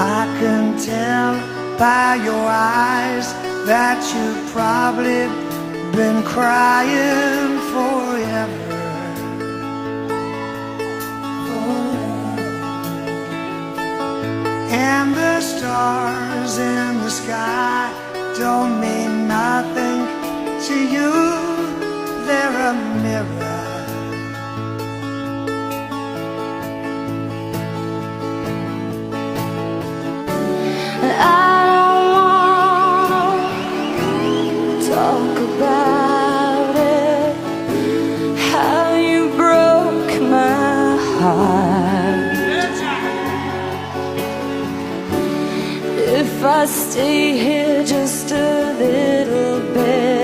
I can tell by your eyes that you've probably been crying forever. And the stars in the sky don't mean nothing to you. They're a mirror. I don't wanna talk about it, how you broke my heart. If I stay here just a little bit,